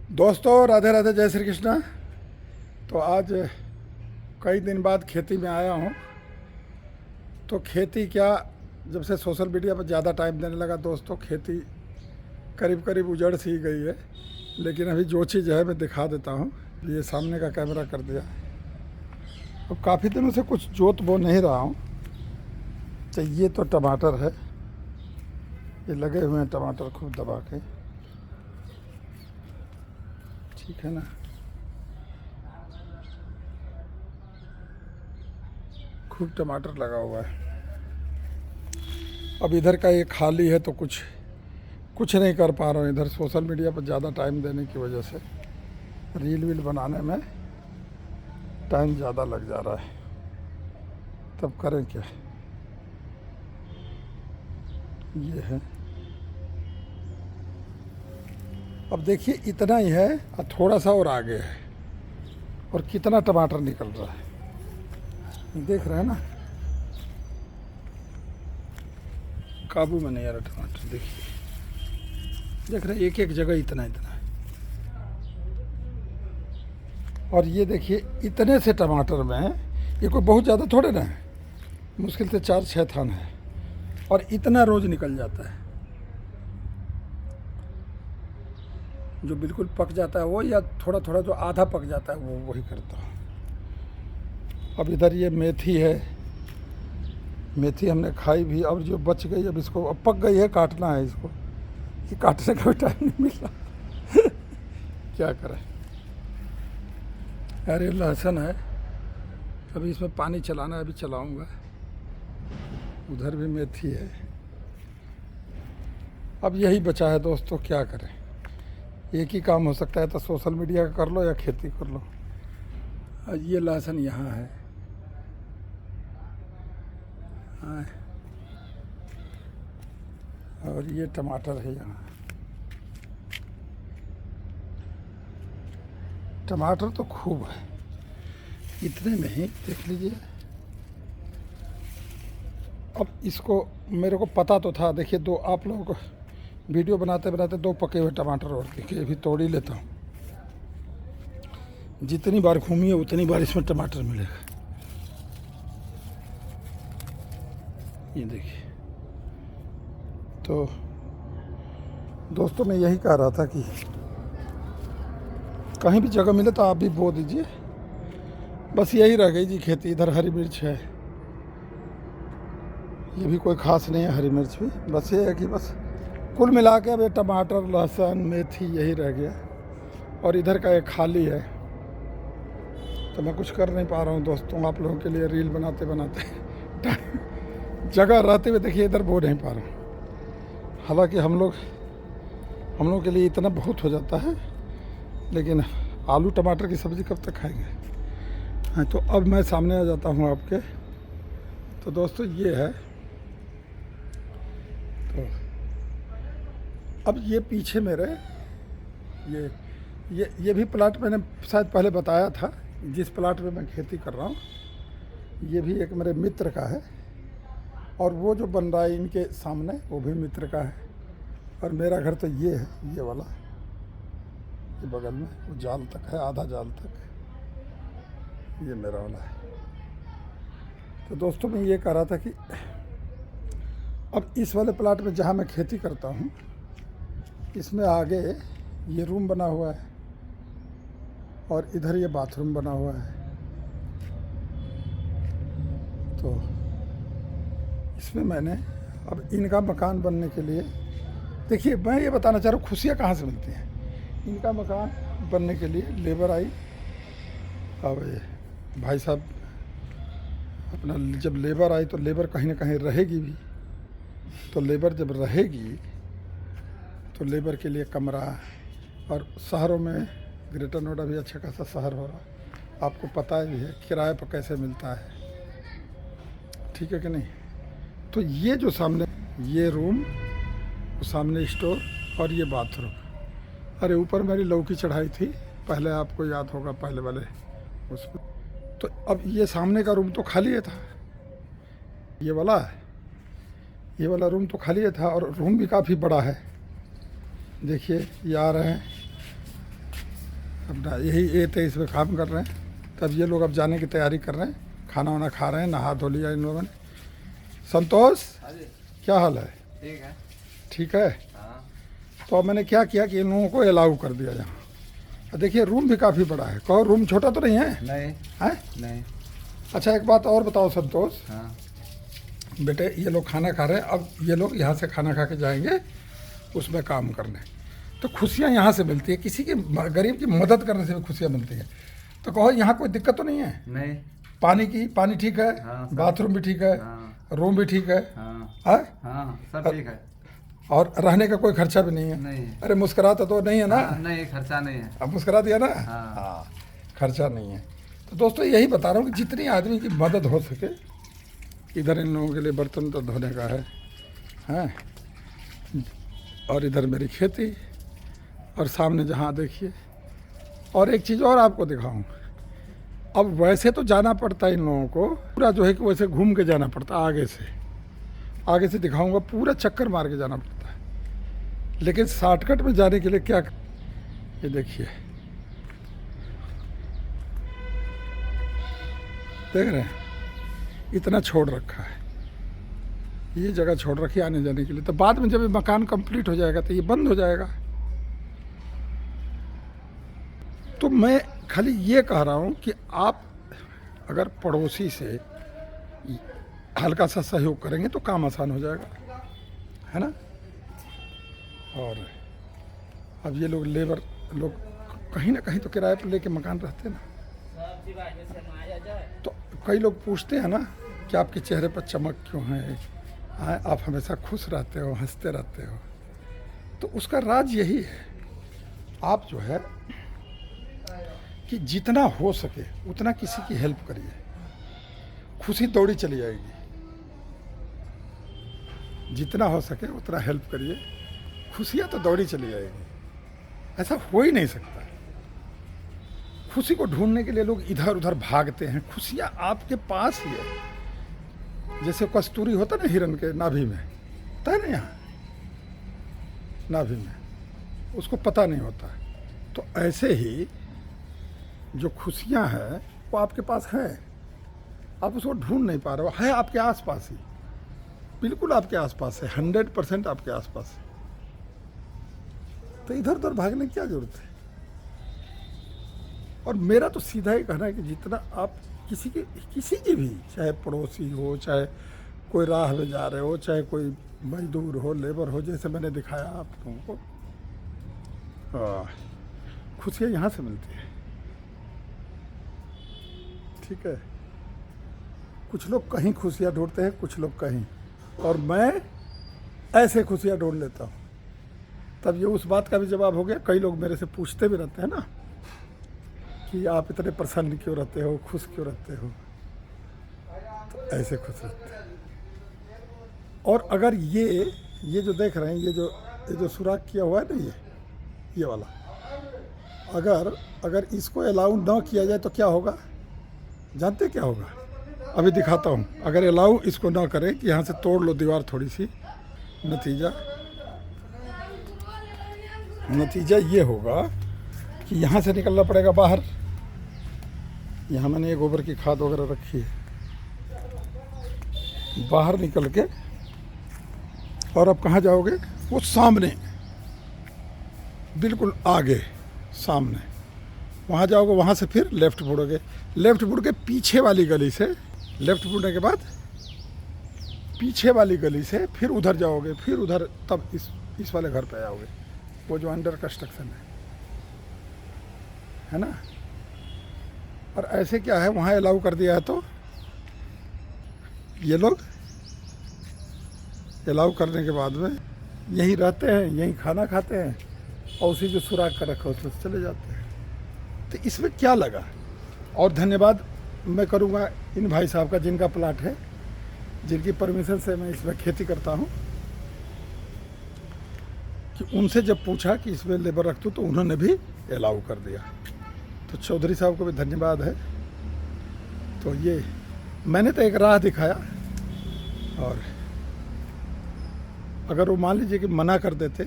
दोस्तों राधे राधे, जय श्री कृष्णा। तो आज कई दिन बाद खेती में आया हूँ। तो खेती क्या, जब से सोशल मीडिया पर ज़्यादा टाइम देने लगा दोस्तों, खेती करीब करीब उजड़ सी गई है। लेकिन अभी जो चीज़ है मैं दिखा देता हूँ। ये सामने का कैमरा कर दिया। अब काफ़ी दिनों से कुछ जोत बो नहीं रहा हूँ। तो ये तो टमाटर है, ये लगे हुए हैं टमाटर खूब दबा के, ठीक है ना। खूब टमाटर लगा हुआ है। अब इधर का ये खाली है तो कुछ नहीं कर पा रहा हूँ। इधर सोशल मीडिया पर ज़्यादा टाइम देने की वजह से रील वील बनाने में टाइम ज़्यादा लग जा रहा है। तब करें क्या। ये है, अब देखिए इतना ही है और थोड़ा सा और आगे है, और कितना टमाटर निकल रहा है, देख रहे हैं ना। काबू में नहीं आ रहा टमाटर, देखिए, देख रहे हैं एक एक जगह इतना इतना है। और ये देखिए इतने से टमाटर में, ये कोई बहुत ज़्यादा थोड़े ना है, मुश्किल से 4-6 थान है, और इतना रोज़ निकल जाता है। जो बिल्कुल पक जाता है वो, या थोड़ा थोड़ा जो आधा पक जाता है वो, वही करता हूँ। अब इधर ये मेथी है, मेथी हमने खाई भी, अब जो बच गई, अब इसको, अब पक गई है, काटना है इसको। ये काटने का भी टाइम नहीं मिल रहा। क्या करें। अरे लहसुन है, अभी इसमें पानी चलाना है, अभी चलाऊंगा। उधर भी मेथी है। अब यही बचा है दोस्तों, क्या करें। एक ही काम हो सकता है, तो सोशल मीडिया का कर लो या खेती कर लो। ये लहसुन यहाँ है, हाँ, और ये टमाटर है यहाँ। टमाटर तो खूब है, इतने में ही देख लीजिए। अब इसको मेरे को पता तो था, देखिए दो, आप लोगों को वीडियो बनाते बनाते 2 पके हुए टमाटर और देखिए अभी तोड़ ही लेता हूँ। जितनी बार घूमिए उतनी बार इसमें टमाटर मिलेगा। ये देखिए। तो दोस्तों मैं यही कह रहा था कि कहीं भी जगह मिले तो आप भी बो दीजिए। बस यही रह गई जी खेती। इधर हरी मिर्च है, ये भी कोई ख़ास नहीं है हरी मिर्च भी। बस ये है कि बस कुल मिला के अब ये टमाटर, लहसुन, मेथी यही रह गया। और इधर का एक खाली है, तो मैं कुछ कर नहीं पा रहा हूँ दोस्तों। आप लोगों के लिए रील बनाते बनाते जगह रहते हुए देखिए इधर बो नहीं पा रहा हूँ। हालांकि हम लोगों के लिए इतना बहुत हो जाता है, लेकिन आलू टमाटर की सब्ज़ी कब तक खाएंगे। हाँ, तो अब मैं सामने आ जाता हूँ आपके। तो दोस्तों ये है, तो अब ये पीछे मेरे ये भी प्लाट मैंने शायद पहले बताया था, जिस प्लाट में मैं खेती कर रहा हूँ। ये भी एक मेरे मित्र का है, और वो जो बन रहा है इनके सामने वो भी मित्र का है। और मेरा घर तो ये है, ये वाला, ये बगल में वो जाल तक है, आधा जाल तक ये मेरा वाला है। तो दोस्तों मैं ये कह रहा था कि अब इस वाले प्लाट में जहाँ मैं खेती करता हूँ, इसमें आगे ये रूम बना हुआ है, और इधर ये बाथरूम बना हुआ है। तो इसमें मैंने अब इनका मकान बनने के लिए, देखिए मैं ये बताना चाह रहा हूँ खुशियाँ कहाँ से मिलती हैं। इनका मकान बनने के लिए लेबर आई। अब ये भाई साहब अपना, जब लेबर आई तो लेबर कहीं ना कहीं रहेगी भी। तो लेबर जब रहेगी तो लेबर के लिए कमरा, और शहरों में ग्रेटर नोएडा भी अच्छा खासा शहर हो रहा, आपको पता ही है किराए पर कैसे मिलता है, ठीक है कि नहीं। तो ये जो सामने ये रूम, सामने स्टोर, और ये बाथरूम। अरे ऊपर मेरी लौकी चढ़ाई थी पहले, आपको याद होगा पहले वाले उसमें। तो अब ये सामने का रूम तो खाली था, ये वाला रूम तो खाली था, और रूम भी काफ़ी बड़ा है। देखिए ये आ रहे हैं अपना यही ये थे, इसमें काम कर रहे हैं। तब ये लोग अब जाने की तैयारी कर रहे हैं, खाना वाना खा रहे हैं, नहा धो लिया इन लोगों ने। संतोष, क्या हाल है? ठीक है। ठीक है। हाँ। तो अब मैंने क्या किया कि इन लोगों को अलाउ कर दिया यहाँ। देखिए रूम भी काफ़ी बड़ा है। कहो रूम छोटा तो नहीं है? नहीं है? नहीं। अच्छा एक बात और बताओ संतोष। हाँ। बेटे ये लोग खाना खा रहे हैं, अब ये लोग यहाँ से खाना खा के जाएंगे उसमें काम करने। तो खुशियाँ यहाँ से मिलती है, किसी की गरीब की मदद करने से भी खुशियाँ मिलती हैं। तो कहो यहाँ कोई दिक्कत तो नहीं है? नहीं। पानी ठीक है? हाँ, बाथरूम भी ठीक है? हाँ। रूम भी ठीक है? हाँ। हाँ? हाँ सब ठीक है। और रहने का कोई खर्चा भी नहीं है? नहीं। अरे मुस्कुराता तो नहीं है ना? हाँ, नहीं खर्चा नहीं है। अब मुस्कुरा दिया ना? हाँ। खर्चा नहीं है। तो दोस्तों यही बता रहा हूँ कि जितनी आदमी की मदद हो सके। इधर इन लोगों के लिए बर्तन तो धोने का है, हैं? और इधर मेरी खेती, और सामने जहाँ देखिए। और एक चीज़ और आपको दिखाऊं, अब वैसे तो जाना पड़ता है इन लोगों को पूरा, जो है कि वैसे घूम के जाना पड़ता है। आगे से दिखाऊंगा, पूरा चक्कर मार के जाना पड़ता है। लेकिन शॉर्टकट में जाने के लिए क्या, ये देखिए, देख रहे हैं इतना छोड़ रखा है, ये जगह छोड़ रखी है आने जाने के लिए। तो बाद में जब ये मकान कंप्लीट हो जाएगा तो ये बंद हो जाएगा। तो मैं खाली ये कह रहा हूँ कि आप अगर पड़ोसी से हल्का सा सहयोग करेंगे तो काम आसान हो जाएगा, है ना? और अब ये लोग लेबर लोग कहीं ना कहीं तो किराए पर लेके मकान रहते हैं ना। तो कई लोग पूछते हैं ना कि आपके चेहरे पर चमक क्यों है, आप हमेशा खुश रहते हो, हंसते रहते हो। तो उसका राज यही है, आप जो है कि जितना हो सके उतना किसी की हेल्प करिए, खुशी दौड़ी चली जाएगी। जितना हो सके उतना हेल्प करिए, खुशियाँ तो दौड़ी चली जाएगी। ऐसा हो ही नहीं सकता। खुशी को ढूंढने के लिए लोग इधर उधर भागते हैं, खुशियाँ आपके पास ही है। जैसे कस्तूरी होता ना हिरन के नाभि में, होता है ना, यहाँ नाभि में, उसको पता नहीं होता। तो ऐसे ही जो खुशियाँ हैं वो आपके पास है, आप उसको ढूंढ नहीं पा रहे हो, है आपके आसपास ही, बिल्कुल आपके आसपास है, 100% आपके आसपास है। तो इधर उधर भागने की क्या जरूरत है? और मेरा तो सीधा ही कहना है कि जितना आप किसी की भी, चाहे पड़ोसी हो, चाहे कोई राह में जा रहे हो, चाहे कोई मजदूर हो, लेबर हो, जैसे मैंने दिखाया आप लोगों को, खुशियाँ यहाँ से मिलती है। ठीक है, कुछ लोग कहीं खुशियाँ ढूंढते हैं, कुछ लोग कहीं, और मैं ऐसे खुशियाँ ढूंढ लेता हूँ। तब ये उस बात का भी जवाब हो गया। कई लोग मेरे से पूछते भी रहते हैं ना कि आप इतने प्रसन्न क्यों रहते हो, खुश क्यों रहते हो? तो ऐसे खुश रहते हैं। और अगर ये जो देख रहे हैं, ये जो सुराख किया हुआ है ना, ये वाला, अगर इसको अलाउ ना किया जाए तो क्या होगा? जानते क्या होगा? अभी दिखाता हूँ। अगर अलाउ इसको ना करें कि यहाँ से तोड़ लो दीवार थोड़ी सी, नतीजा ये होगा कि यहाँ से निकलना पड़ेगा बाहर। यहाँ मैंने ये गोबर की खाद वगैरह रखी है, बाहर निकल के, और अब कहाँ जाओगे? वो सामने, बिल्कुल आगे सामने, वहाँ जाओगे। वहाँ से फिर लेफ़्ट मुड़ोगे, लेफ़्ट मुड़ के पीछे वाली गली से, लेफ़्ट मुड़ने के बाद पीछे वाली गली से फिर उधर जाओगे, फिर उधर, तब इस वाले घर पे आओगे, वो जो अंडर कंस्ट्रक्शन है ना। और ऐसे क्या है, वहाँ अलाउ कर दिया है तो ये लोग अलाउ करने के बाद में यहीं रहते हैं, यहीं खाना खाते हैं, और उसी जो सुराख कर रखा उसमें चले जाते हैं। तो इसमें क्या लगा? और धन्यवाद मैं करूँगा इन भाई साहब का, जिनका प्लाट है, जिनकी परमिशन से मैं इसमें खेती करता हूँ, कि उनसे जब पूछा कि इसमें लेबर रख दूँ तो उन्होंने भी अलाउ कर दिया। तो चौधरी साहब को भी धन्यवाद है। तो ये मैंने तो एक राह दिखाया, और अगर वो मान लीजिए कि मना कर देते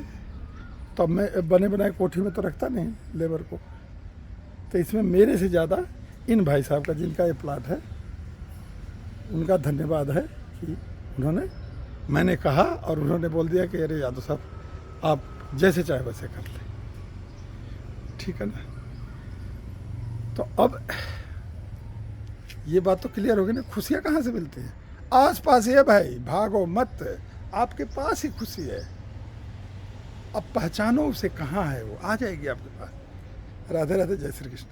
तो अब मैं बने बनाए कोठी में तो रखता नहीं लेबर को, तो इसमें मेरे से ज़्यादा इन भाई साहब का, जिनका ये प्लाट है, उनका धन्यवाद है कि उन्होंने, मैंने कहा और उन्होंने बोल दिया कि अरे यादव साहब आप जैसे चाहे वैसे कर लें, ठीक है ना। तो अब ये बात तो क्लियर हो गई ना, खुशियाँ कहाँ से मिलती हैं? आस पास ही है भाई, भागो मत, आपके पास ही खुशी है। अब पहचानो उसे, कहाँ है वो, आ जाएगी आपके पास। राधे राधे, जय श्री कृष्ण।